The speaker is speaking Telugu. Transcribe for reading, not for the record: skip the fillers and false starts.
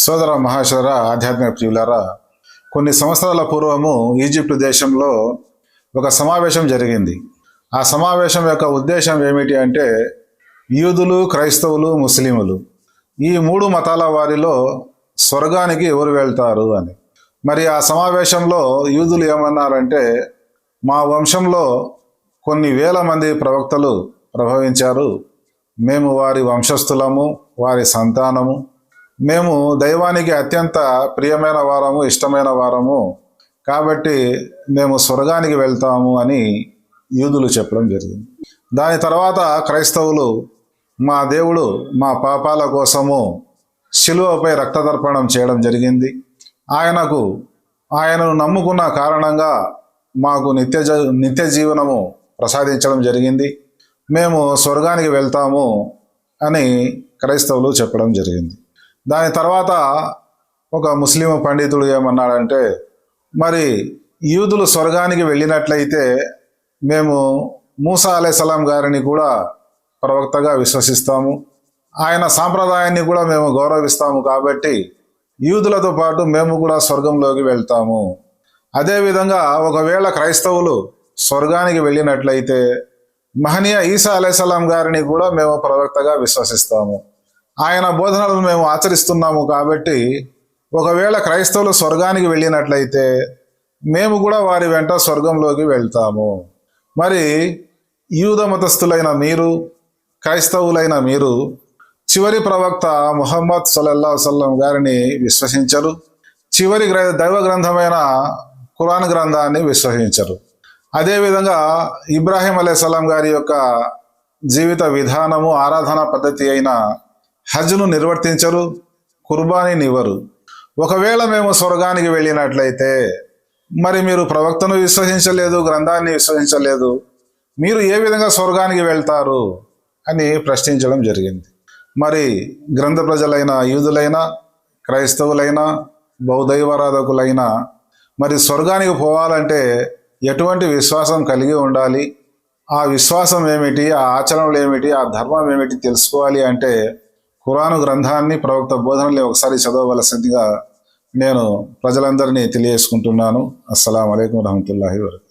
సోదర మహాశర ఆధ్యాత్మిక ప్రియులారా, కొన్ని సంవత్సరాల పూర్వము ఈజిప్ట్ దేశంలో ఒక సమావేశం జరిగింది. ఆ సమావేశం యొక్క ఉద్దేశం ఏమిటి అంటే యూదులు, క్రైస్తవులు, ముస్లిములు ఈ మూడు మతాల వారిలో స్వర్గానికి ఎవరు వెళ్తారు అని. మరి ఆ సమావేశంలో యూదులు ఏమన్నారంటే, మా వంశంలో కొన్ని వేల మంది ప్రవక్తలు ప్రభవించారు, మేము వారి వంశస్థులము, వారి సంతానము, మేము దైవానికి అత్యంత ప్రియమైన వారము, ఇష్టమైన వారము, కాబట్టి మేము స్వర్గానికి వెళ్తాము అని యూదులు చెప్పడం జరిగింది. దాని తర్వాత క్రైస్తవులు, మా దేవుడు మా పాపాల కోసము శిలువపై రక్తతర్పణం చేయడం జరిగింది, ఆయనను నమ్ముకున్న కారణంగా మాకు నిత్య జీవనము ప్రసాదించడం జరిగింది, మేము స్వర్గానికి వెళ్తాము అని క్రైస్తవులు చెప్పడం జరిగింది. దాని తర్వాత ఒక ముస్లిం పండితుడు ఏమన్నాడంటే, మరి యూదులు స్వర్గానికి వెళ్ళినట్లయితే మేము మూసా అలైహిస్సలాం గారిని కూడా ప్రవక్తగా విశ్వసిస్తాము, ఆయన సాంప్రదాయాన్ని కూడా మేము గౌరవిస్తాము, కాబట్టి యూదులతో పాటు మేము కూడా స్వర్గంలోకి వెళ్తాము. అదేవిధంగా ఒకవేళ క్రైస్తవులు స్వర్గానికి వెళ్ళినట్లయితే మహనీయ ఈసా అలైహిస్సలాం గారిని కూడా మేము ప్రవక్తగా విశ్వసిస్తాము, ఆయన బోధనలను మేము ఆచరిస్తున్నాము, కాబట్టి ఒకవేళ క్రైస్తవులు స్వర్గానికి వెళ్ళినట్లయితే మేము కూడా వారి వెంట స్వర్గంలోకి వెళ్తాము. మరి యూద మతస్థులైన మీరు, క్రైస్తవులైన మీరు చివరి ప్రవక్త ముహమ్మద్ సల్లల్లాహు అలైహి వసల్లం గారిని విశ్వసించరు, చివరి దైవ గ్రంథమైన ఖురాన్ గ్రంథాన్ని విశ్వసించరు. అదేవిధంగా ఇబ్రాహీం అలైహిస్సలాం గారి యొక్క జీవిత విధానము, ఆరాధన పద్ధతి అయిన హజ్ను నిర్వర్తించరు, కుర్బానీని ఇవ్వరు. ఒకవేళ మేము స్వర్గానికి వెళ్ళినట్లయితే మరి మీరు ప్రవక్తను విశ్వసించలేదు, గ్రంథాన్ని విశ్వసించలేదు, మీరు ఏ విధంగా స్వర్గానికి వెళ్తారు అని ప్రశ్నించడం జరిగింది. మరి గ్రంథ ప్రజలైన యూదులైన, క్రైస్తవులైన, బౌద్ధైవారాధకులైన మరి స్వర్గానికి పోవాలంటే ఎటువంటి విశ్వాసం కలిగి ఉండాలి, ఆ విశ్వాసం ఏమిటి, ఆ ఆచరణలు ఏమిటి, ఆ ధర్మం ఏమిటి తెలుసుకోవాలి అంటే ఖురాను గ్రంథాన్ని, ప్రవక్త బోధనల్ని ఒకసారి చదవవలసిందిగా నేను ప్రజలందరినీ తెలియజేసుకుంటున్నాను. అస్సలాము అలైకుం వరహమతుల్లాహి వబరకాతుహు.